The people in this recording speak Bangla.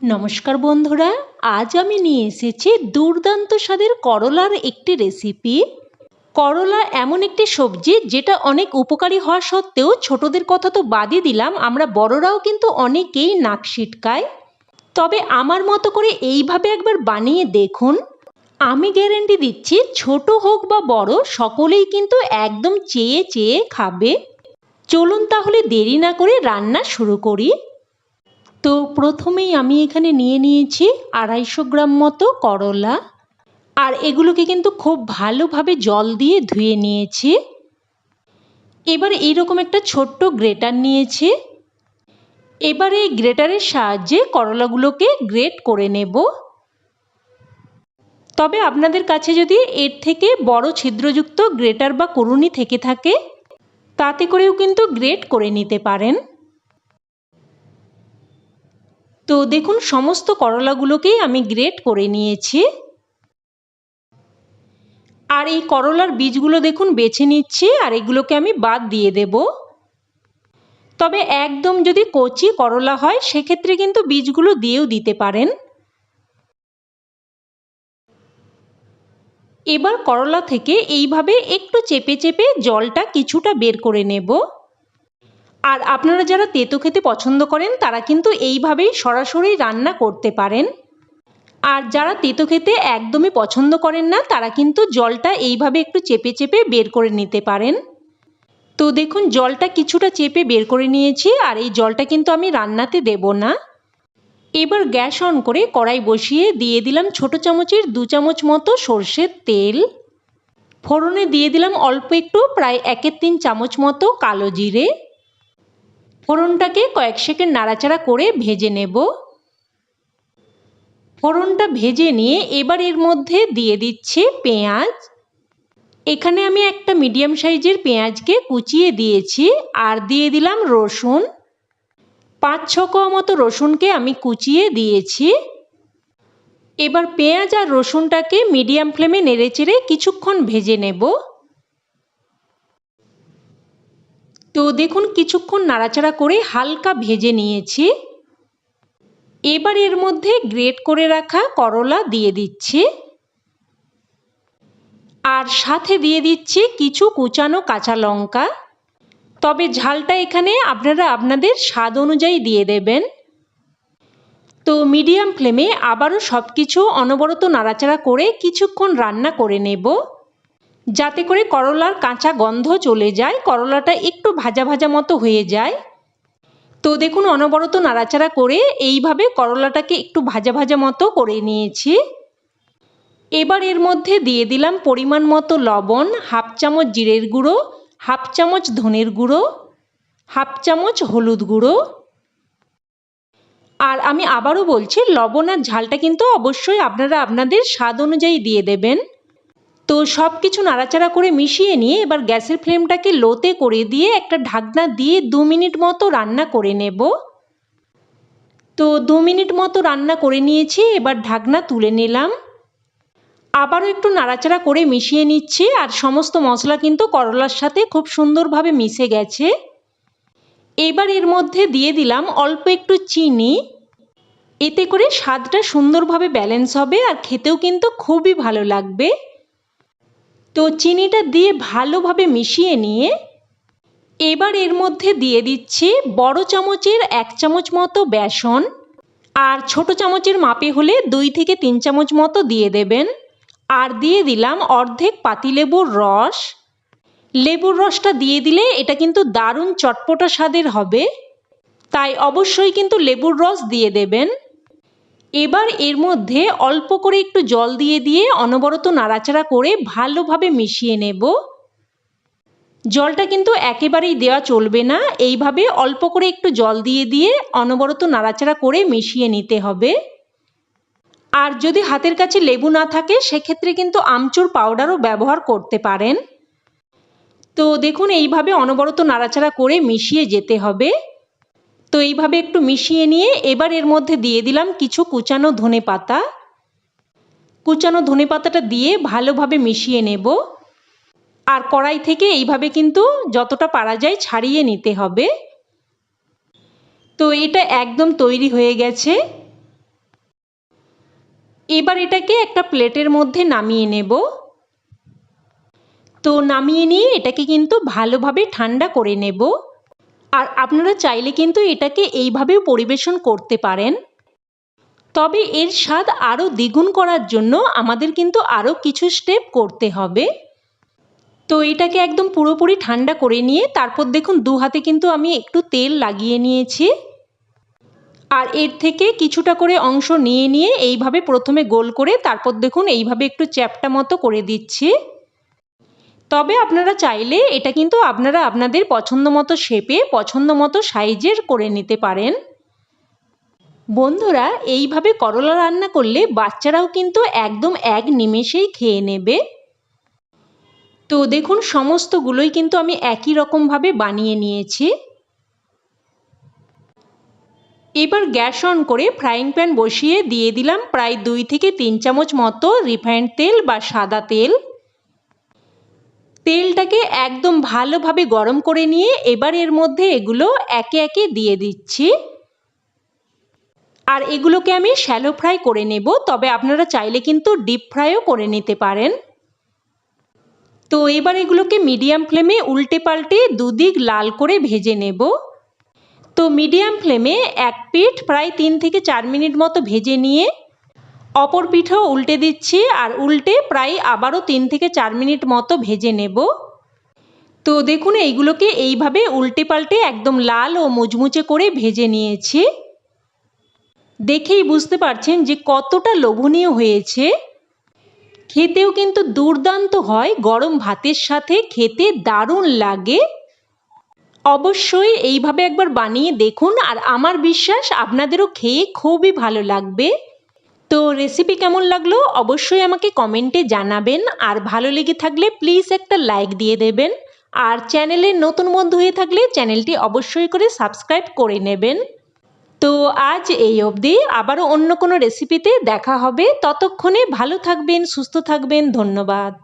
নমস্কার বন্ধুরা, আজ আমি নিয়ে এসেছি দুর্দান্ত স্বাদের করলার একটি রেসিপি। করলা এমন একটি সবজি যেটা অনেক উপকারী হওয়া সত্ত্বেও ছোটদের কথা তো বাদই দিলাম, আমরা বড়রাও কিন্তু অনেকেই নাক সিটকায়। তবে আমার মতো করে এইভাবে একবার বানিয়ে দেখুন, আমি গ্যারান্টি দিচ্ছি ছোট হোক বা বড় সকলেই কিন্তু একদম চেয়ে চেয়ে খাবে। চলুন তাহলে দেরি না করে রান্না শুরু করি। তো প্রথমেই আমি এখানে নিয়ে নিয়েছি 250 গ্রাম মতো করলা, আর এগুলোকে কিন্তু খুব ভালোভাবে জল দিয়ে ধুয়ে নিয়েছি। এবার এইরকম একটা ছোট্ট গ্রেটার নিয়েছি। এবার এই গ্রেটারের সাহায্যে করলাগুলোকে গ্রেট করে নেব। তবে আপনাদের কাছে যদি এর থেকে বড় ছিদ্রযুক্ত গ্রেটার বা কুড়ুনি থেকে থাকে তাতে করেও কিন্তু গ্রেট করে নিতে পারেন। তো দেখুন সমস্ত করলাগুলোকেই আমি গ্রেট করে নিয়েছি। আর এই করলার বীজগুলো দেখুন বেছে নিচ্ছি, আর এগুলোকে আমি বাদ দিয়ে দেব। তবে একদম যদি কচি করলা হয় সেক্ষেত্রে কিন্তু বীজগুলো দিয়েও দিতে পারেন। এবার করলা থেকে এইভাবে একটু চেপে চেপে জলটা কিছুটা বের করে নেব। আর আপনারা যারা তেতো খেতে পছন্দ করেন তারা কিন্তু এইভাবেই সরাসরি রান্না করতে পারেন। আর যারা তেতো খেতে একদমই পছন্দ করেন না তারা কিন্তু জলটা এইভাবে একটু চেপে চেপে বের করে নিতে পারেন। তো দেখুন জলটা কিছুটা চেপে বের করে নিয়েছি, আর এই জলটা কিন্তু আমি রান্নাতে দেব না। এবার গ্যাস অন করে কড়াই বসিয়ে দিয়ে দিলাম ছোট চামচের 2 চামচ মতো সর্ষের তেল। ফোড়নে দিয়ে দিলাম অল্প একটু, প্রায় 1/3 চামচ মতো কালো জিরে। ফোড়নটাকে কয়েক সেকেন্ড নাড়াচাড়া করে ভেজে নেব। ফোড়নটা ভেজে নিয়ে এবার এর মধ্যে দিয়ে দিচ্ছি পেঁয়াজ। এখানে আমি একটা মিডিয়াম সাইজের পেঁয়াজকে কুচিয়ে দিয়েছি, আর দিয়ে দিলাম রসুন। 5-6 কোয়া মতো রসুনকে আমি কুচিয়ে দিয়েছি। এবার পেঁয়াজ আর রসুনটাকে মিডিয়াম ফ্লেমে নেড়েচেড়ে কিছুক্ষণ ভেজে নেব। তো দেখুন কিছুক্ষণ নাড়াচাড়া করে হালকা ভেজে নিয়েছি। এবার এর মধ্যে গ্রেট করে রাখা করলা দিয়ে দিচ্ছি, আর সাথে দিয়ে দিচ্ছি কিছু কুচানো কাঁচা লঙ্কা। তবে ঝালটা এখানে আপনারা আপনাদের স্বাদ অনুযায়ী দিয়ে দেবেন। তো মিডিয়াম ফ্লেমে আবারও সব কিছু অনবরত নাড়াচাড়া করে কিছুক্ষণ রান্না করে নেব, যাতে করে করলার কাঁচা গন্ধ চলে যায়, করলাটা একটু ভাজা ভাজা মতো হয়ে যায়। তো দেখুন অনবরত নাড়াচাড়া করে এইভাবে করলাটাকে একটু ভাজা ভাজা মতো করে নিয়েছি। এবার এর মধ্যে দিয়ে দিলাম পরিমাণ মতো লবণ, 1/2 চামচ জিরের গুঁড়ো, 1/2 চামচ ধনের গুঁড়ো, 1/2 চামচ হলুদ গুঁড়ো। আর আমি আবারও বলছি লবণ আর ঝালটা কিন্তু অবশ্যই আপনারা আপনাদের স্বাদ অনুযায়ী দিয়ে দেবেন। তো সব কিছু নাড়াচাড়া করে মিশিয়ে নিয়ে এবার গ্যাসের ফ্লেমটাকে লোতে করে দিয়ে একটা ঢাকনা দিয়ে 2 মিনিট মতো রান্না করে নেব। তো 2 মিনিট মতো রান্না করে নিয়েছি, এবার ঢাকনা তুলে নিলাম। আবারও একটু নাড়াচাড়া করে মিশিয়ে নিচ্ছি, আর সমস্ত মশলা কিন্তু করলার সাথে খুব সুন্দরভাবে মিশে গেছে। এবার এর মধ্যে দিয়ে দিলাম অল্প একটু চিনি। এতে করে স্বাদটা সুন্দরভাবে ব্যালেন্স হবে, আর খেতেও কিন্তু খুবই ভালো লাগবে। তো চিনিটা দিয়ে ভালোভাবে মিশিয়ে নিয়ে এবার এর মধ্যে দিয়ে দিচ্ছি বড় চামচের 1 চামচ মতো বেসন, আর ছোট চামচের মাপে হলে 2 থেকে 3 চামচ মতো দিয়ে দেবেন। আর দিয়ে দিলাম অর্ধেক পাতিলেবুর রস। লেবুর রসটা দিয়ে দিলে এটা কিন্তু দারুণ চটপটা স্বাদের হবে, তাই অবশ্যই কিন্তু লেবুর রস দিয়ে দেবেন। এবার এর মধ্যে অল্প করে একটু জল দিয়ে দিয়ে অনবরত নাড়াচাড়া করে ভালোভাবে মিশিয়ে নেব। জলটা কিন্তু একেবারেই দেওয়া চলবে না, এইভাবে অল্প করে একটু জল দিয়ে দিয়ে অনবরত নাড়াচাড়া করে মিশিয়ে নিতে হবে। আর যদি হাতের কাছে লেবু না থাকে সেক্ষেত্রে কিন্তু আমচুর পাউডারও ব্যবহার করতে পারেন। তো দেখুন এইভাবে অনবরত নাড়াচাড়া করে মিশিয়ে যেতে হবে। তো এইভাবে একটু মিশিয়ে নিয়ে এবার এর মধ্যে দিয়ে দিলাম কিছু কুচানো ধনেপাতা। কুচানো ধনেপাতাটা দিয়ে ভালোভাবে মিশিয়ে নেব, আর কড়াই থেকে এইভাবে কিন্তু যতটা পারা যায় ছাড়িয়ে নিতে হবে। তো এটা একদম তৈরি হয়ে গেছে। এবার এটাকে একটা প্লেটের মধ্যে নামিয়ে নেব। তো নামিয়ে নিয়ে এটাকে কিন্তু ভালোভাবে ঠান্ডা করে নেব। আর আপনারা চাইলে কিন্তু এটাকে এইভাবেও পরিবেশন করতে পারেন। তবে এর স্বাদ আরও দ্বিগুণ করার জন্য আমাদের কিন্তু আরও কিছু স্টেপ করতে হবে। তো এটাকে একদম পুরোপুরি ঠান্ডা করে নিয়ে তারপর দেখুন দু হাতে কিন্তু আমি একটু তেল লাগিয়ে নিয়েছি। আর এর থেকে কিছুটা করে অংশ নিয়ে নিয়ে এইভাবে প্রথমে গোল করে তারপর দেখুন এইভাবে একটু চ্যাপ্টা মতো করে দিচ্ছি। তবে আপনারা চাইলে এটা কিন্তু আপনারা আপনাদের পছন্দ মতো শেপে পছন্দ মতো সাইজের করে নিতে পারেন। বন্ধুরা, এইভাবে করলা রান্না করলে বাচ্চারাও কিন্তু একদম এক নিমেষেই খেয়ে নেবে। তো দেখুন সমস্তগুলোই কিন্তু আমি একই রকমভাবে বানিয়ে নিয়েছি। এবার গ্যাস অন করে ফ্রাইং প্যান বসিয়ে দিয়ে দিলাম প্রায় 2 থেকে 3 চামচ মতো রিফাইন্ড তেল বা সাদা তেল। তেলটাকে একদম ভালোভাবে গরম করে নিয়ে এবার এর মধ্যে এগুলো একে একে দিয়ে দিচ্ছি। আর এগুলোকে আমি শ্যালো ফ্রাই করে নেব, তবে আপনারা চাইলে কিন্তু ডিপ ফ্রাইও করে নিতে পারেন। তো এবার এগুলোকে মিডিয়াম ফ্লেমে উল্টে পাল্টে দুদিক লাল করে ভেজে নেব। তো মিডিয়াম ফ্লেমে এক পিঠ প্রায় 3 থেকে 4 মিনিট মতো ভেজে নিয়ে অপর পিঠও উল্টে দিচ্ছি আর উল্টে প্রায় আবারও 3 থেকে 4 মিনিট মতো ভেজে নেব। তো দেখুন এইগুলোকে এইভাবে উল্টে পাল্টে একদম লাল ও মুচমুচে করে ভেজে নিয়েছি। দেখেই বুঝতে পারছেন যে কতটা লোভনীয় হয়েছে। খেতেও কিন্তু দুর্দান্ত হয়, গরম ভাতের সাথে খেতে দারুণ লাগে। অবশ্যই এইভাবে একবার বানিয়ে দেখুন আর আমার বিশ্বাস আপনাদেরও খেয়ে খুবই ভালো লাগবে। তো রেসিপি কেমন লাগলো অবশ্যই আমাকে কমেন্টে জানাবেন। আর ভালো লেগে থাকলে প্লিজ একটা লাইক দিয়ে দেবেন। আর চ্যানেলের নতুন বন্ধু হয়ে থাকলে চ্যানেলটি অবশ্যই করে সাবস্ক্রাইব করে নেবেন। তো আজ এই অবধি, আবারও অন্য কোনো রেসিপিতে দেখা হবে। ততক্ষণে ভালো থাকবেন, সুস্থ থাকবেন। ধন্যবাদ।